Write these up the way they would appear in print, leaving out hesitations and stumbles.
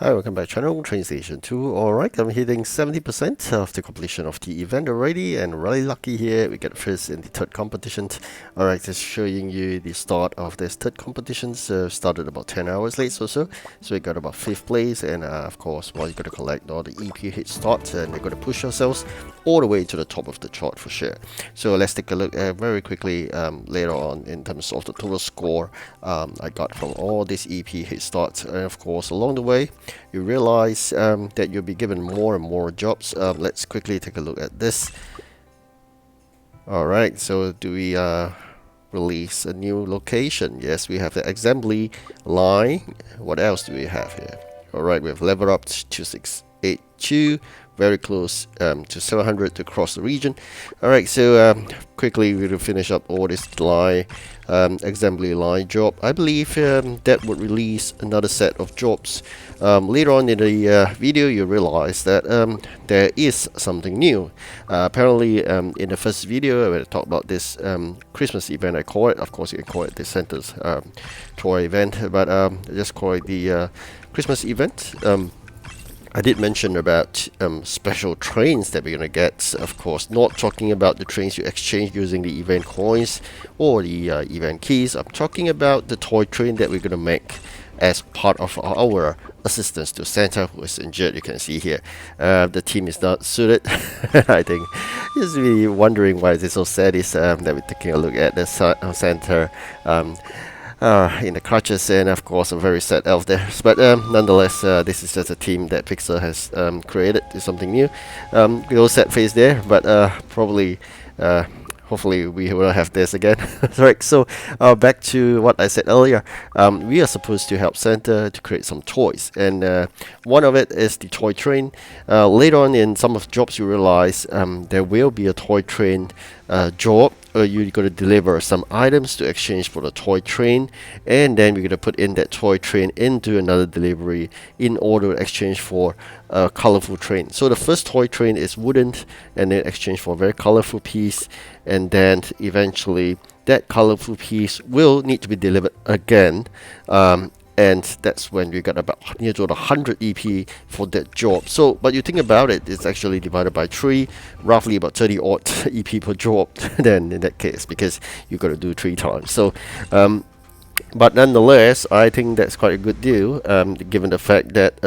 Hi, welcome back to channel TrainStation2. Alright, I'm hitting 70% of the completion of the event already, and really lucky here. We get first in the third competition. Alright, just showing you the start of this third competition. So started about 10 hours late or so. So we got about 5th place, and of course, well, you got to collect all the EP hit starts, and they're going to push ourselves all the way to the top of the chart for sure. So let's take a look very quickly later on in terms of the total score I got from all these EP hit starts, and of course along the way you realize that you'll be given more and more jobs. Let's quickly take a look at this. Alright, so do we release a new location? Yes, we have the assembly line. What else do we have here? Alright, we have level up to 2682, very close to 700 to cross the region. Alright, so quickly we'll finish up all this line, assembly line job. I believe that would release another set of jobs. Later on in the video, you realize that there is something new. Apparently, in the first video, I talked about this Christmas event. I call it, of course, you can call it the Santa's toy event, but I just call it the Christmas event. I did mention about special trains that we're going to get. Of course, not talking about the trains you exchange using the event coins or the event keys. I'm talking about the toy train that we're going to make as part of our assistance to Santa, who is injured. You can see here the team is not suited. I think just really wondering why is it so sad is that we're taking a look at the Santa in the crutches, and of course a very sad elf there, but nonetheless this is just a team that Pixar has created. It's something new. Little sad face there, but probably hopefully we will have this again. Right, so back to what I said earlier. We are supposed to help Santa to create some toys, and one of it is the toy train. Later on in some of the jobs you realize there will be a toy train job. You're going to deliver some items to exchange for the toy train, and then we're going to put in that toy train into another delivery in order to exchange for a colorful train. So the first toy train is wooden, and then exchange for a very colorful piece, and then eventually that colorful piece will need to be delivered again. And that's when we got about near to 100 EP for that job. So, but you think about it, it's actually divided by 3, roughly about 30 odd EP per job. Then in that case, because you got to do 3 times. So, but nonetheless, I think that's quite a good deal, given the fact that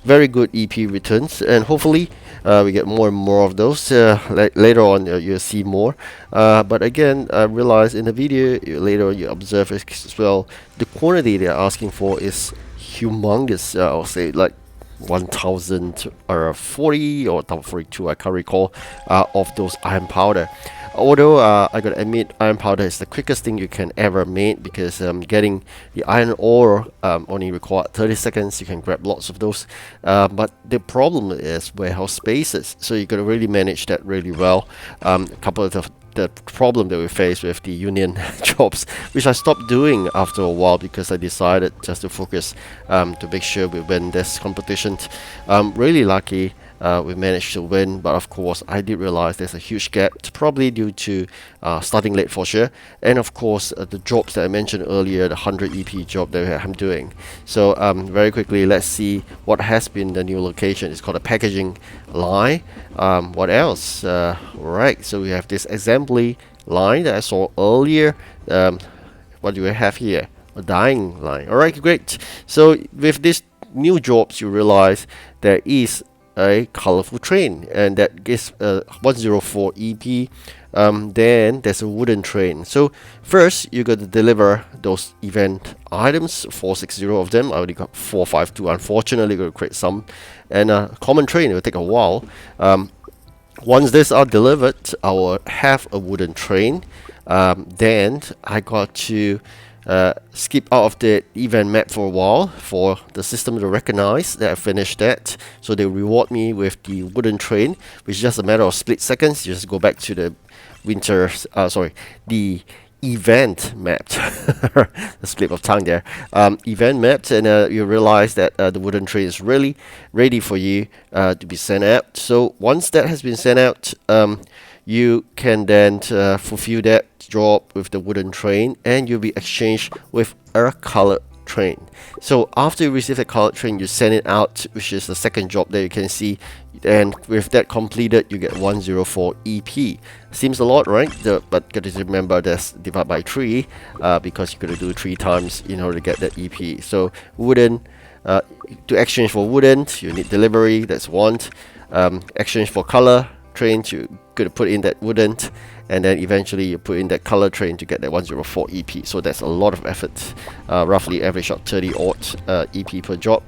very good EP returns, and hopefully we get more and more of those. Later on, you'll see more. But again, I realize in the video, later on you observe as well, the quantity they're asking for is humongous. I'll say like 1040 or 1042, I can't recall, of those iron powder. Although I gotta admit, iron powder is the quickest thing you can ever make, because getting the iron ore only require 30 seconds. You can grab lots of those, but the problem is warehouse spaces, so you gotta really manage that really well. A couple of the problem that we face with the union jobs, which I stopped doing after a while because I decided just to focus to make sure we win this competition. Really lucky. We managed to win, but of course I did realize there's a huge gap, probably due to starting late for sure, and of course the jobs that I mentioned earlier, the 100 EP job that I'm doing. So very quickly, let's see what has been the new location. It's called a packaging line. What else? Right, so we have this assembly line that I saw earlier. What do we have here? A dyeing line. Alright, great. So with these new jobs, you realize there is a colorful train, and that gives 104 EP. Then there's a wooden train. So first you got to deliver those event items, 460 of them. I already got 452. Unfortunately, got to create some, and a common train. It will take a while. Once these are delivered, I will have a wooden train. Then I got to skip out of the event map for a while for the system to recognize that I finished that. So they reward me with the wooden train, which is just a matter of split seconds. You just go back to the the event mapped, the slip of tongue there, event mapped, and you realize that the wooden train is really ready for you to be sent out. So once that has been sent out, you can then fulfill that job with the wooden train, and you'll be exchanged with a color train. So after you receive the colored train, you send it out, which is the second job that you can see, and with that completed, you get 104 EP. Seems a lot, right? But got to remember that's divided by 3 because you got to do 3 times in order to get that EP. So wooden, to exchange for wooden, you need delivery, that's 1. Exchange for color train, you got to put in that wooden, and then eventually you put in that color train to get that 104 EP. So that's a lot of effort, roughly average of 30 odd EP per job.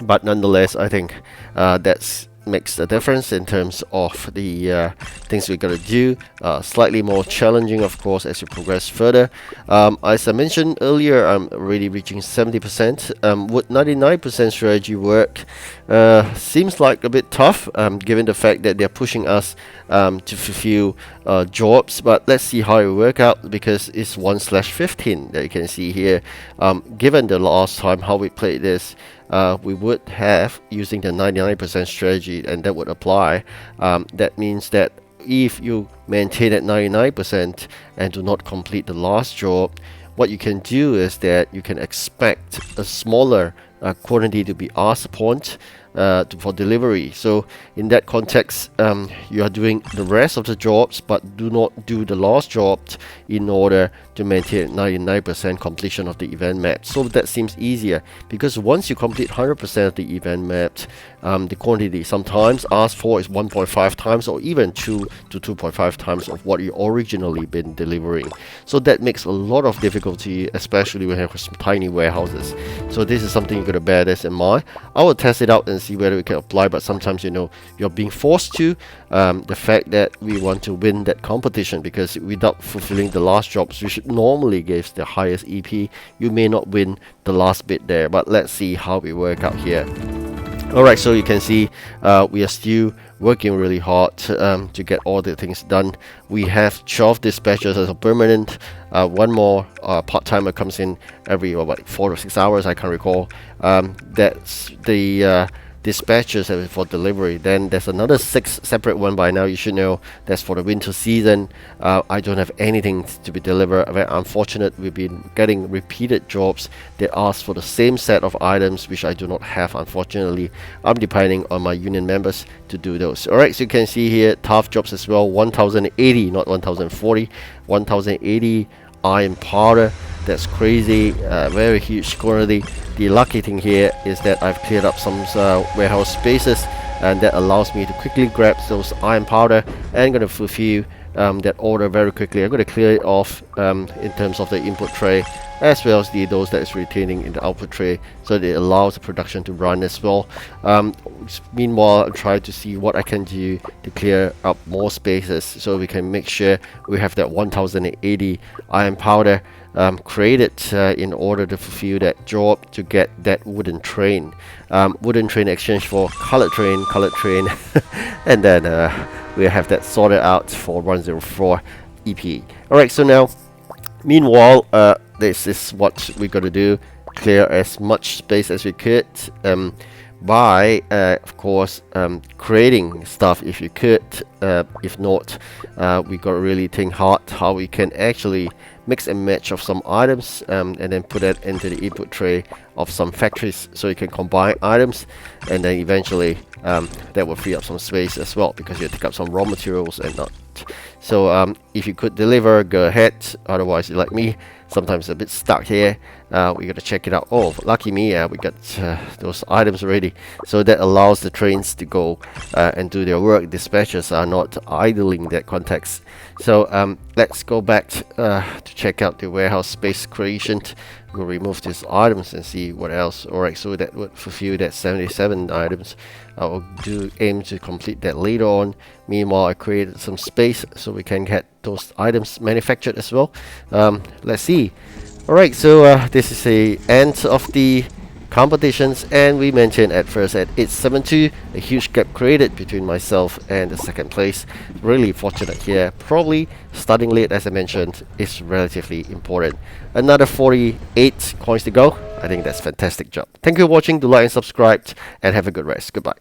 But nonetheless, I think that's makes a difference in terms of the things we gotta do. Slightly more challenging, of course, as you progress further. As I mentioned earlier, I'm already reaching 70%. Would 99% strategy work? Seems like a bit tough, given the fact that they're pushing us to fulfill jobs. But let's see how it work out, because it's 1/15 that you can see here. Given the last time how we played this, we would have using the 99% strategy, and that would apply. That means that if you maintain at 99% and do not complete the last job, what you can do is that you can expect a smaller quantity to be asked upon for delivery. So in that context, you are doing the rest of the jobs, but do not do the last job in order to maintain 99% completion of the event map. So that seems easier, because once you complete 100% of the event map, the quantity sometimes asked for is 1.5 times or even 2 to 2.5 times of what you originally been delivering. So that makes a lot of difficulty, especially when you have some tiny warehouses. So this is something you got to bear this in mind. I will test it out and see whether we can apply, but sometimes, you know, you're being forced to. The fact that we want to win that competition, because without fulfilling the last jobs, we should normally give the highest EP, you may not win the last bit there. But let's see how we work out here. Alright, so you can see we are still working really hard to get all the things done. We have 12 dispatchers as a permanent. One more part-timer comes in every about 4 to 6 hours, I can't recall. That's the dispatchers for delivery. Then there's another 6 separate one by now, you should know, that's for the winter season. I don't have anything to be delivered. Very unfortunate, we've been getting repeated jobs that ask for the same set of items, which I do not have, unfortunately. I'm depending on my union members to do those. Alright, so you can see here tough jobs as well. 1080, not 1040, 1080 iron powder. That's crazy, very huge quantity. The lucky thing here is that I've cleared up some warehouse spaces, and that allows me to quickly grab those iron powder and going to fulfill that order very quickly. I'm going to clear it off in terms of the input tray, as well as those that is retaining in the output tray, so that it allows the production to run as well. Meanwhile, I'm trying to see what I can do to clear up more spaces, so we can make sure we have that 1080 iron powder created in order to fulfill that job to get that wooden train. Wooden train exchange for colored train, and then we have that sorted out for 104 EP. Alright, so now, meanwhile, this is what we got to do. Clear as much space as we could by, of course, creating stuff if you could. If not, we got to really think hard how we can actually mix and match of some items and then put that into the input tray of some factories, so you can combine items, and then eventually that will free up some space as well, because you take up some raw materials and not. So if you could deliver, go ahead. Otherwise, like me, sometimes a bit stuck here. We got to check it out. Oh, lucky me, we got those items ready, so that allows the trains to go and do their work. Dispatchers are not idling that context. So let's go back to check out the warehouse space creation. We'll remove these items and see what else. Alright, so that would fulfill that 77 items. I will aim to complete that later on. Meanwhile, I created some space so we can get those items manufactured as well. Let's see. Alright, so this is the end of the competitions, and we mentioned at first at 872, a huge gap created between myself and the second place. Really fortunate here. Probably starting late, as I mentioned, is relatively important. Another 48 coins to go. I think that's fantastic job. Thank you for watching. Do like and subscribe, and have a good rest. Goodbye.